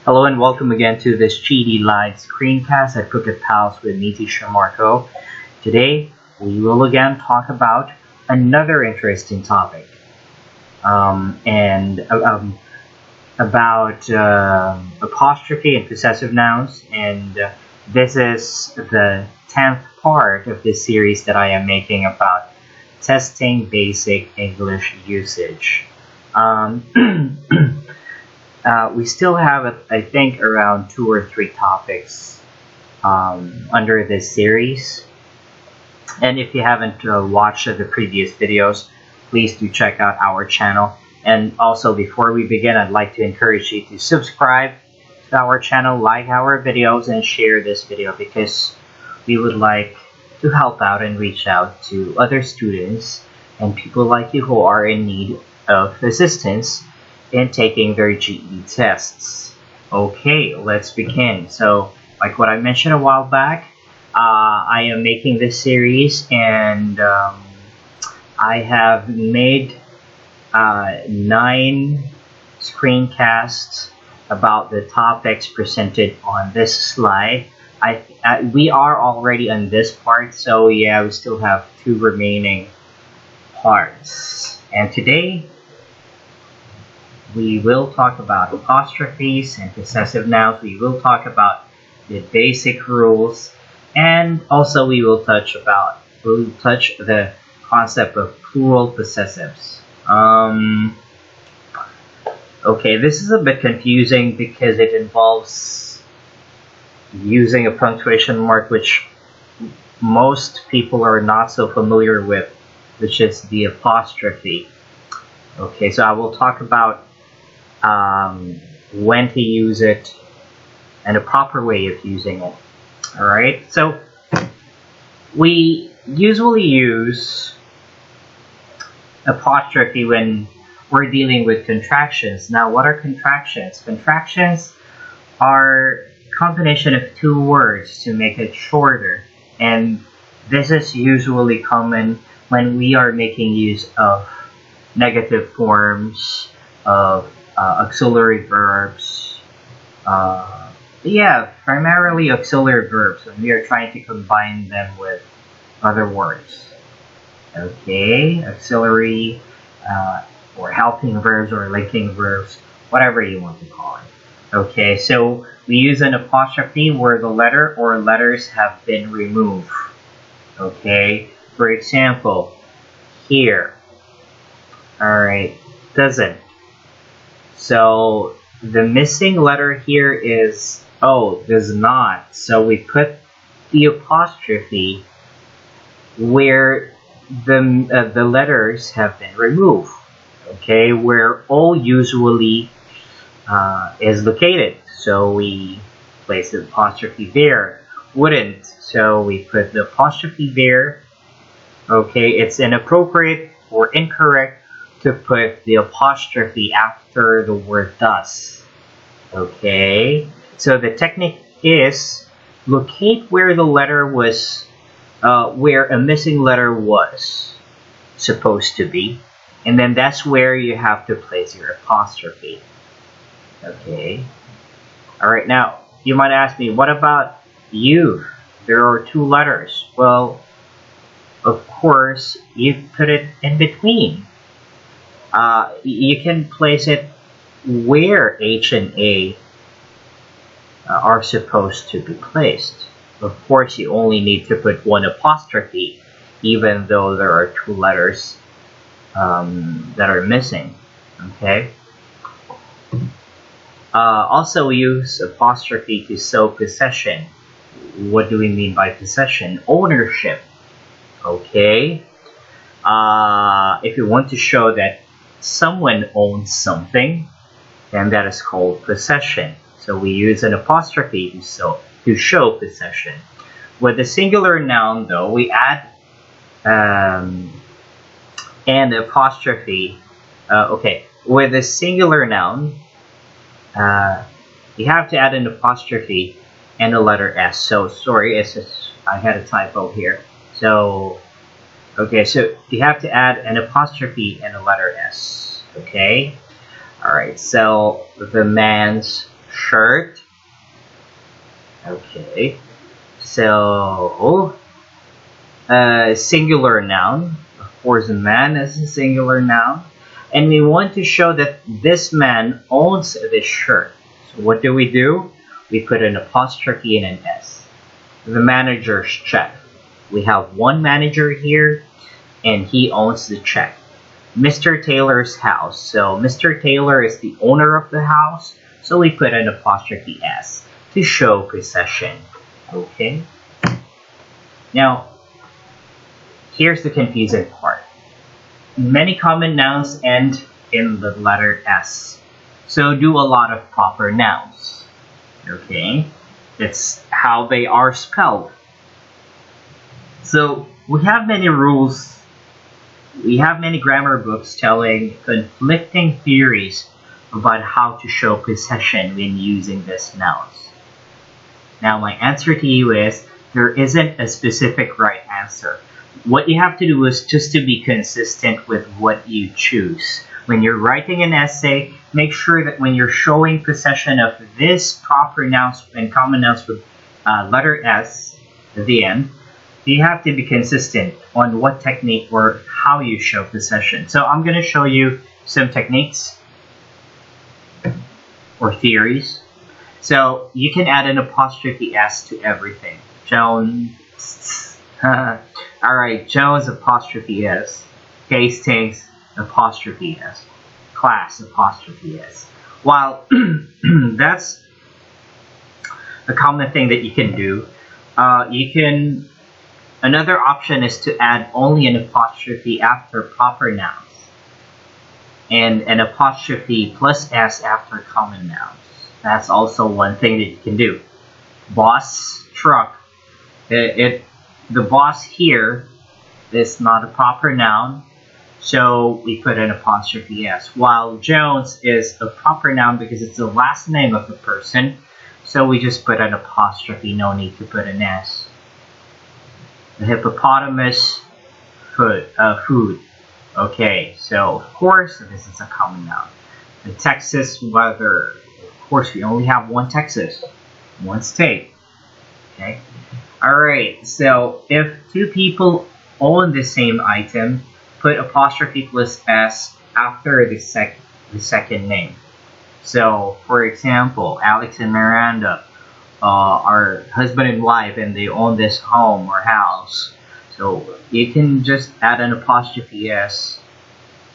Hello and welcome again to this GD Live screencast at Crooked Pals with me, Teacher Marco. Today, we will again talk about another interesting topic about apostrophe and possessive nouns. And this is the 10th part of this series that I am making about testing basic English usage. We still have, I think, around 2 or 3 topics under this series. And if you haven't watched the previous videos, please do check out our channel. And also, before we begin, I'd like to encourage you to subscribe to our channel, like our videos, and share this video because we would like to help out and reach out to other students and people like you who are in need of assistance in taking their GED tests. Okay, let's begin. So, like what I mentioned a while back, I am making this series, and I have made 9 screencasts about the topics presented on this slide. We are already on this part, so yeah, we still have 2 remaining parts. And today, we will talk about apostrophes and possessive nouns. We will talk about the basic rules, and also we will touch the concept of plural possessives. Okay, this is a bit confusing because it involves using a punctuation mark, which most people are not so familiar with, which is the apostrophe. Okay, so I will talk about when to use it and a proper way of using it. Alright, so we usually use apostrophe when we're dealing with contractions. Now, what are contractions? Contractions are a combination of 2 words to make it shorter, and this is usually common when we are making use of negative forms of auxiliary verbs. Primarily auxiliary verbs when we are trying to combine them with other words. Okay, auxiliary or helping verbs or linking verbs, whatever you want to call it. Okay, so we use an apostrophe where the letter or letters have been removed. Okay, for example, here. Alright, doesn't. So the missing letter here is does not. So we put the apostrophe where the letters have been removed. Okay, where O usually is located. So we place the apostrophe there. Wouldn't. So we put the apostrophe there. Okay, it's inappropriate or incorrect to put the apostrophe after the word does. Okay, so the technique is locate where the letter was, where a missing letter was supposed to be, and then that's where you have to place your apostrophe. Okay, alright, now you might ask me, what about you? There are 2 letters. Well, of course, you put it in between. You can place it where H and A are supposed to be placed. Of course, you only need to put 1 apostrophe, even though there are 2 letters that are missing. Okay. Also, we use apostrophe to show possession. What do we mean by possession? Ownership. Okay. If you want to show that someone owns something, then that is called possession. So we use an apostrophe to show possession. With a singular noun, though, we add an apostrophe. With a singular noun, you have to add an apostrophe and a letter S. So sorry, I had a typo here. So you have to add an apostrophe and a letter S. Okay, all right. So the man's shirt. Okay. So, singular noun. Of course, a man is a singular noun. And we want to show that this man owns this shirt. So what do? We put an apostrophe and an S. The manager's check. We have one manager here, and he owns the check. Mr. Taylor's house. So Mr. Taylor is the owner of the house, so we put an apostrophe S to show possession. Okay? Now, here's the confusing part. Many common nouns end in the letter S. So do a lot of proper nouns. Okay? It's how they are spelled. So we have many rules. We have many grammar books telling conflicting theories about how to show possession when using these nouns. Now my answer to you is there isn't a specific right answer. What you have to do is just to be consistent with what you choose. When you're writing an essay, make sure that when you're showing possession of this proper nouns and common nouns with letter S at the end, you have to be consistent on what technique or how you show possession. So I'm going to show you some techniques or theories. So you can add an apostrophe S to everything. Jones. Alright, Jones apostrophe S. Hastings apostrophe S. Class apostrophe S. While that's a common thing that you can do, another option is to add only an apostrophe after proper nouns and an apostrophe plus S after common nouns. That's also one thing that you can do. Boss, truck. The boss here is not a proper noun, so we put an apostrophe S. While Jones is a proper noun because it's the last name of the person, so we just put an apostrophe, no need to put an S. The hippopotamus, food. Okay, so of course this is a common noun. The Texas weather. Of course, we only have one Texas, one state. Okay. Alright, so if two people own the same item, put apostrophe plus S after the second name. So, for example, Alex and Miranda are husband and wife and they own this home or house. So you can just add an apostrophe S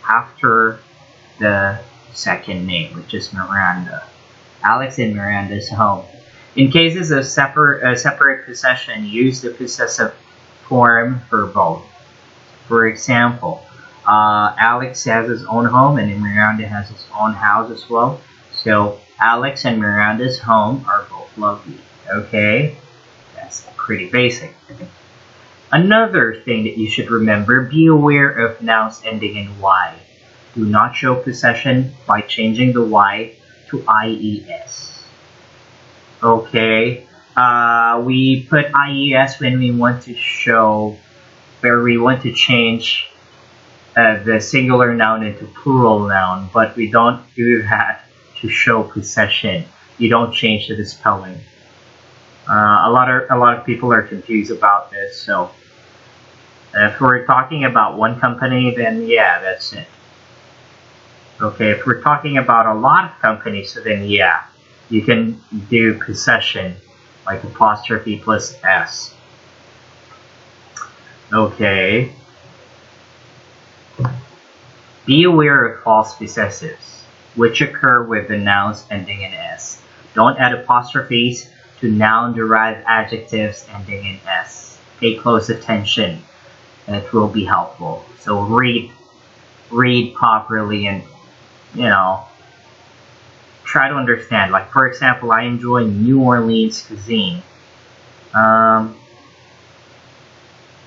after the second name, which is Miranda. Alex and Miranda's home. In cases of separate possession, use the possessive form for both. For example, Alex has his own home and Miranda has his own house as well. So Alex and Miranda's home are both lovely. Okay? That's pretty basic. Another thing that you should remember, be aware of nouns ending in Y. Do not show possession by changing the Y to IES. Okay, we put IES when we want to show, where we want to change the singular noun into plural noun, but we don't do that to show possession. You don't change the spelling. A lot of people are confused about this. So if we're talking about one company, then yeah, that's it. Okay, if we're talking about a lot of companies, so then yeah, you can do possession, like apostrophe plus S. Okay. Be aware of false possessives, which occur with the nouns ending in S. Don't add apostrophes to noun-derived adjectives ending in S. Pay close attention, and it will be helpful. So read properly and, try to understand. Like, for example, I enjoy New Orleans cuisine.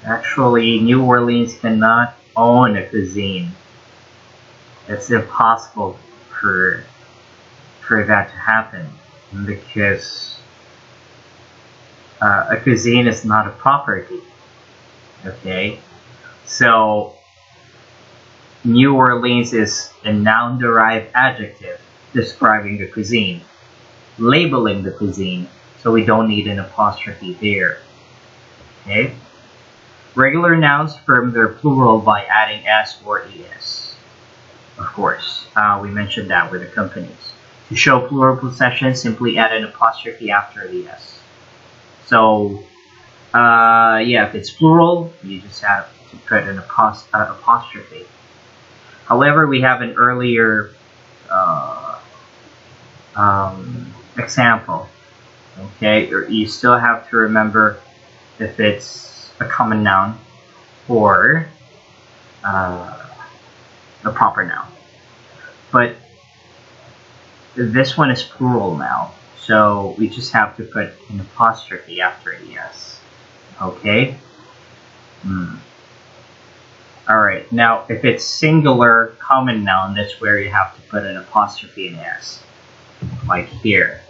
Actually, New Orleans cannot own a cuisine. It's impossible for that to happen because a cuisine is not a property. Okay, so New Orleans is a noun-derived adjective describing the cuisine. labeling the cuisine, so we don't need an apostrophe there. Okay? Regular nouns affirm their plural by adding s or es. Of course, we mentioned that with the companies. To show plural possession, simply add an apostrophe after the s. So, yeah, if it's plural, you just have to put an apostrophe. However, we have an earlier example. Okay, you still have to remember if it's a common noun or a proper noun. But this one is plural now, so we just have to put an apostrophe after the s. Okay? Alright, now if it's singular common noun, that's where you have to put an apostrophe in s. Like here.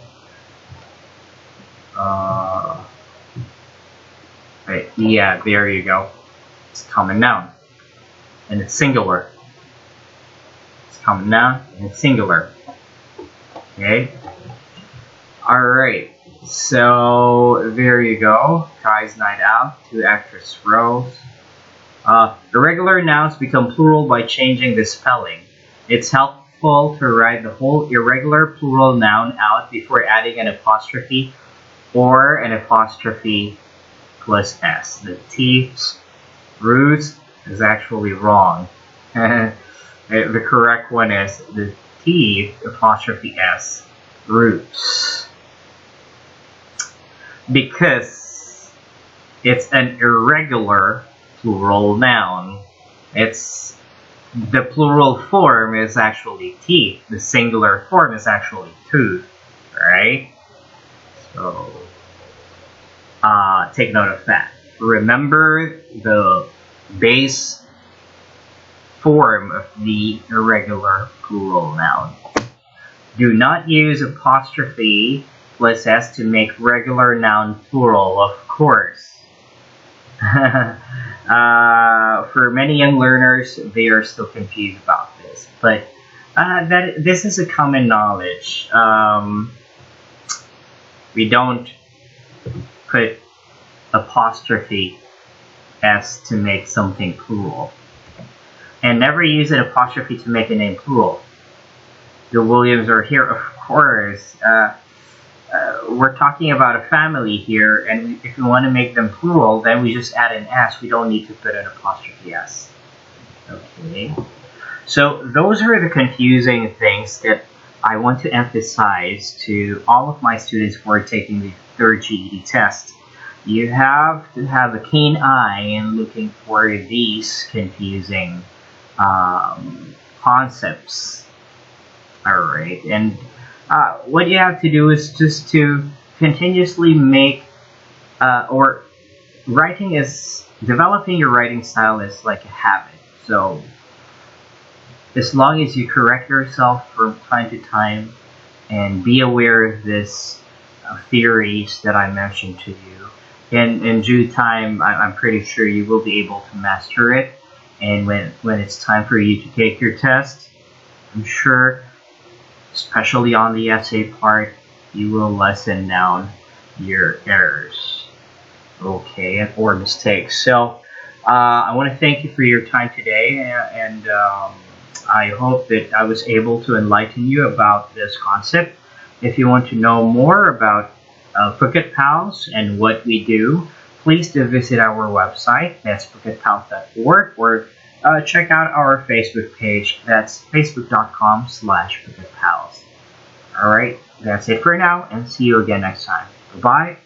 Right, yeah, there you go. It's a common noun. And it's singular. It's a common noun and it's singular. Okay? Alright, so there you go. Guys' night out, 2 actress rows. Irregular nouns become plural by changing the spelling. It's helpful to write the whole irregular plural noun out before adding an apostrophe or an apostrophe plus s. The teeth's roots is actually wrong. The correct one is the teeth apostrophe s roots, because it's an irregular plural noun. It's the plural form is actually teeth. The singular form is actually tooth, right? So take note of that. Remember the base form of the irregular plural noun. Do not use apostrophe plus s to make regular noun plural, of course. For many young learners, they are still confused about this, but this is a common knowledge. We don't put apostrophe s to make something plural, and never use an apostrophe to make a name plural. The Williams are here, of course. We're talking about a family here, and if we want to make them plural, then we just add an s. We don't need to put an apostrophe s. Okay. So those are the confusing things that I want to emphasize to all of my students who are taking the third GED test. You have to have a keen eye in looking for these confusing concepts. Alright, and what you have to do is just to continuously make, or writing is, developing your writing style is like a habit. So as long as you correct yourself from time to time and be aware of this theories that I mentioned to you, and in due time, I'm pretty sure you will be able to master it. And when it's time for you to take your test, I'm sure, especially on the essay part, you will lessen down your errors, okay, or mistakes. So I want to thank you for your time today, and I hope that I was able to enlighten you about this concept. If you want to know more about Phuket Pals and what we do, please do visit our website, that's phuketpals.org, or check out our Facebook page, that's facebook.com/PhuketPals. Alright, that's it for now, and see you again next time. Bye-bye.